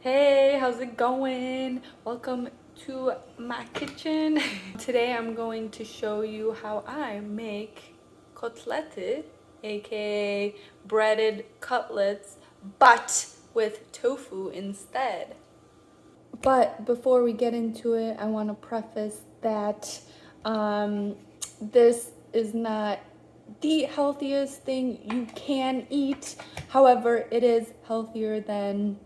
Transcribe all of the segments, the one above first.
Hey, how's it going? Welcome to my kitchen. Today I'm going to show you how I make cutlets, aka breaded cutlets, but with tofu instead. But before we get into it, I want to preface that this is not the healthiest thing you can eat. However, it is healthier than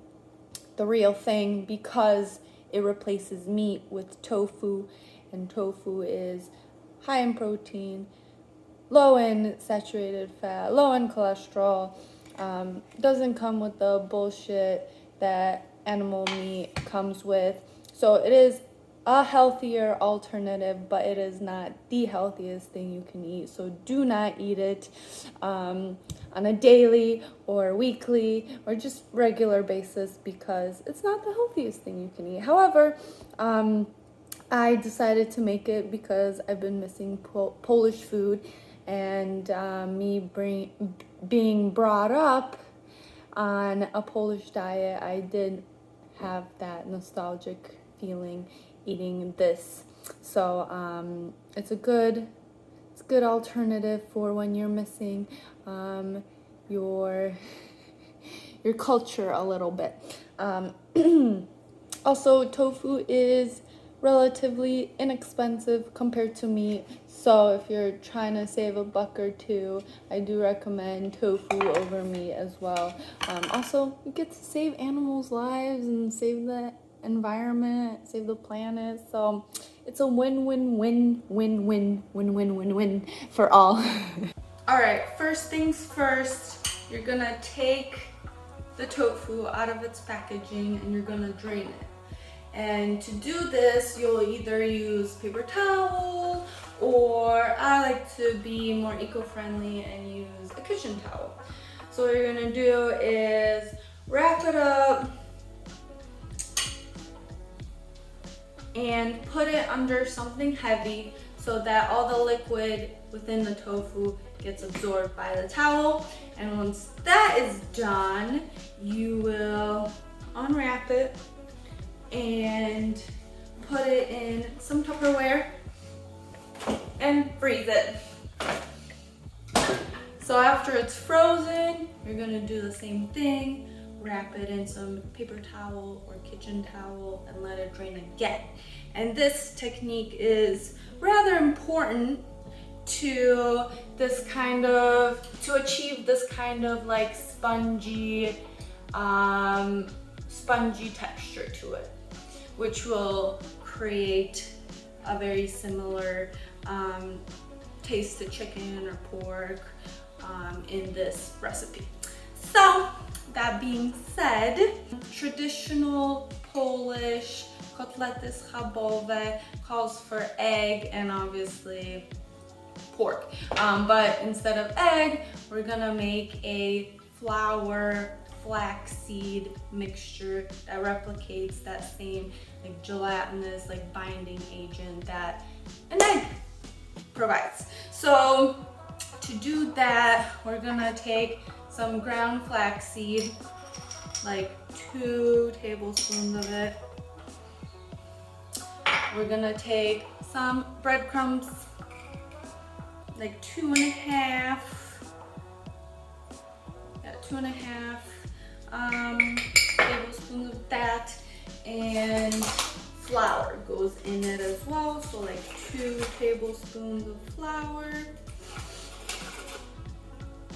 the real thing because it replaces meat with tofu, and tofu is high in protein, low in saturated fat, low in cholesterol. Doesn't come with the bullshit that animal meat comes with. So it is a healthier alternative, but it is not the healthiest thing you can eat. So do not eat it on a daily or weekly or just regular basis because it's not the healthiest thing you can eat. However, I decided to make it because I've been missing Polish food, and being brought up on a Polish diet, I did have that nostalgic feeling eating this. So it's a good alternative for when you're missing your your culture a little bit. Also, tofu is relatively inexpensive compared to meat, so if you're trying to save a buck or two, I do recommend tofu over meat as well. Also, you get to save animals' lives and save the environment, save the planet, so it's a win-win-win-win-win-win-win-win-win for all. All right, first things first, you're gonna take the tofu out of its packaging and you're gonna drain it. And to do this, you'll either use paper towel, or I like to be more eco-friendly and use a kitchen towel. So what you're gonna do is wrap it up and put it under something heavy so that all the liquid within the tofu gets absorbed by the towel. And once that is done, you will unwrap it and put it in some Tupperware and freeze it. So after it's frozen, you're gonna do the same thing, wrap it in some paper towel or kitchen towel and let it drain again. And this technique is rather important to achieve this kind of like spongy texture to it, which will create a very similar taste to chicken or pork in this recipe. So that being said, traditional Polish kotlety schabowe calls for egg and obviously pork. But instead of egg, we're gonna make a flour flaxseed mixture that replicates that same like gelatinous like binding agent that an egg provides. So to do that, we're gonna take some ground flaxseed, like 2 tablespoons of it. We're gonna take some breadcrumbs, like 2.5 tablespoons of that, and flour goes in it as well, so like 2 tablespoons of flour,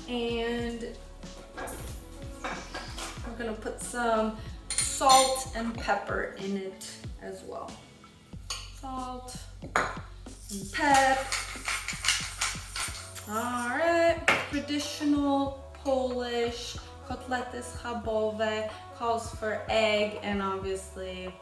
and we're gonna put some salt and pepper in it as well. Salt and pep. All right, traditional Polish kotlety schabowe calls for egg and obviously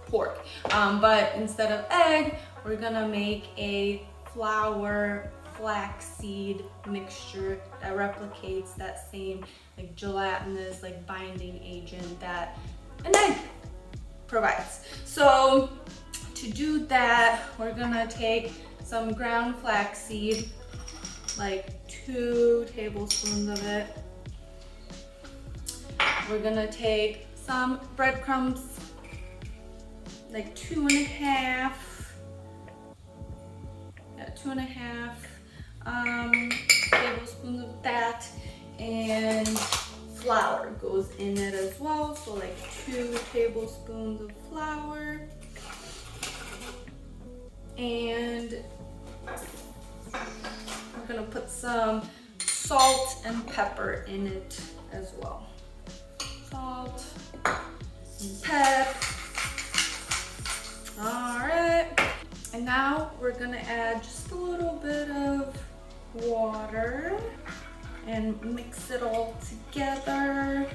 pork. But instead of egg, we're gonna make a flour flaxseed mixture that replicates that same like gelatinous like binding agent that an egg provides. So to do that, we're gonna take some ground flaxseed, like 2 tablespoons of it. We're gonna take some breadcrumbs, like 2.5, yeah, 2.5 tablespoons of that, and flour goes in it as well, so like 2 tablespoons of flour, and we're gonna put some salt and pepper in it as well. Salt and pep. All right, and now we're gonna add just a little bit of water and mix it all together.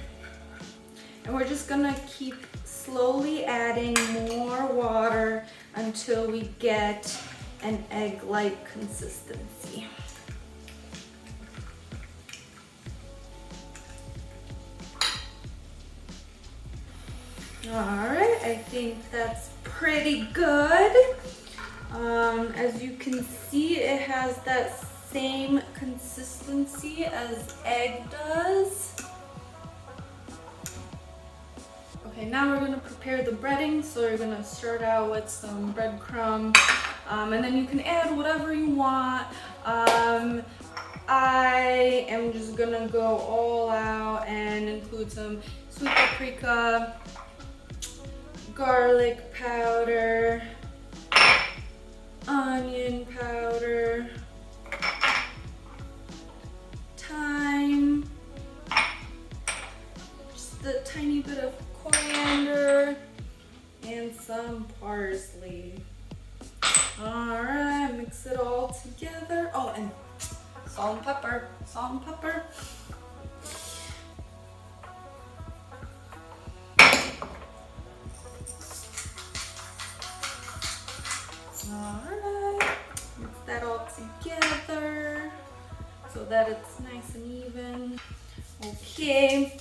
And we're just gonna keep slowly adding more water until we get an egg-like consistency. All right, I think that's pretty good. As you can see, it has that same consistency as egg does. Okay, now we're gonna prepare the breading. So we're gonna start out with some breadcrumb, and then you can add whatever you want. I am just gonna go all out and include some sweet paprika, garlic powder, onion powder, thyme, just a tiny bit of coriander, and some parsley. All right, mix it all together. Oh, and salt and pepper, salt and pepper. Alright, mix that all together so that it's nice and even. Okay,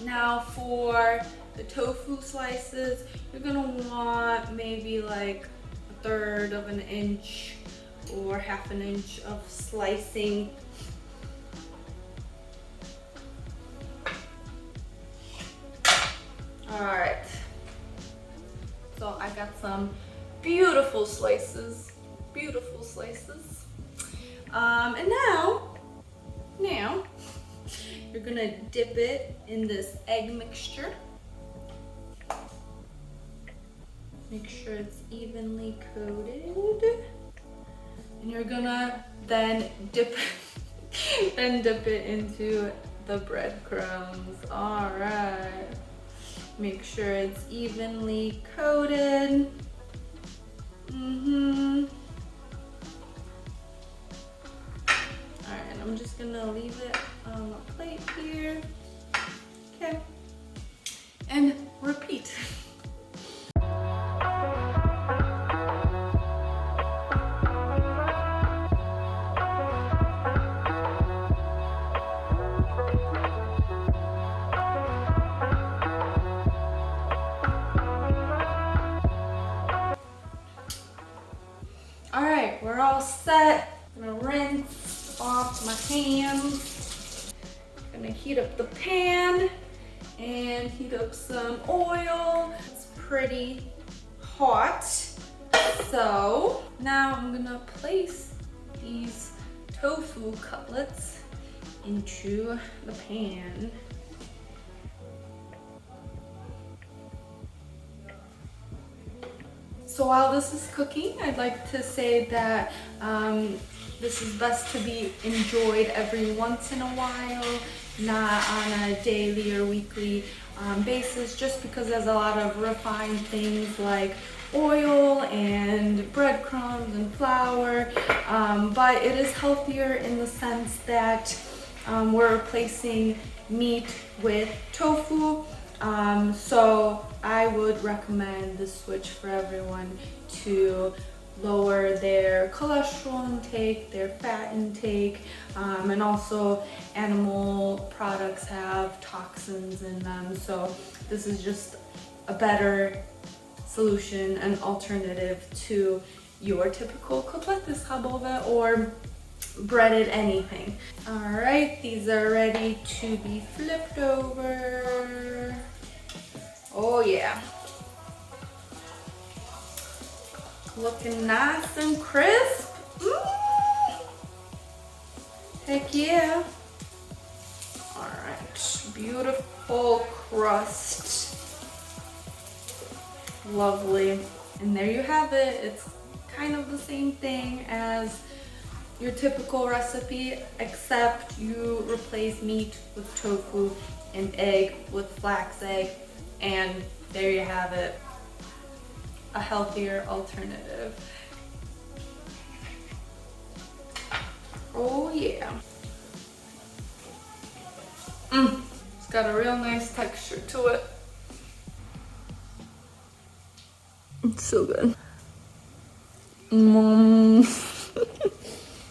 now for the tofu slices, you're gonna want maybe like 1/3 of an inch or 1/2 inch of slicing. Alright, so I got some beautiful slices, beautiful slices. And now you're gonna dip it in this egg mixture. Make sure it's evenly coated. And you're gonna then dip it into the breadcrumbs. All right. Make sure it's evenly coated. All right, I'm just gonna leave it on the plate here. Okay, and repeat. All right, we're all set. I'm gonna rinse off my hands. Gonna heat up the pan and heat up some oil. It's pretty hot. So now I'm gonna place these tofu cutlets into the pan. So while this is cooking, I'd like to say that this is best to be enjoyed every once in a while, not on a daily or weekly basis, just because there's a lot of refined things like oil and breadcrumbs and flour, but it is healthier in the sense that we're replacing meat with tofu. So I would recommend the switch for everyone to lower their cholesterol intake, their fat intake, and also animal products have toxins in them. So this is just a better solution and alternative to your typical cutlets schabowe or breaded anything. All right, these are ready to be flipped over. Oh yeah. Looking nice and crisp. Heck yeah. All right, beautiful crust. Lovely. And there you have it. It's kind of the same thing as your typical recipe, except you replace meat with tofu and egg with flax egg, and there you have it. A healthier alternative. Oh yeah. It's got a real nice texture to it. It's so good.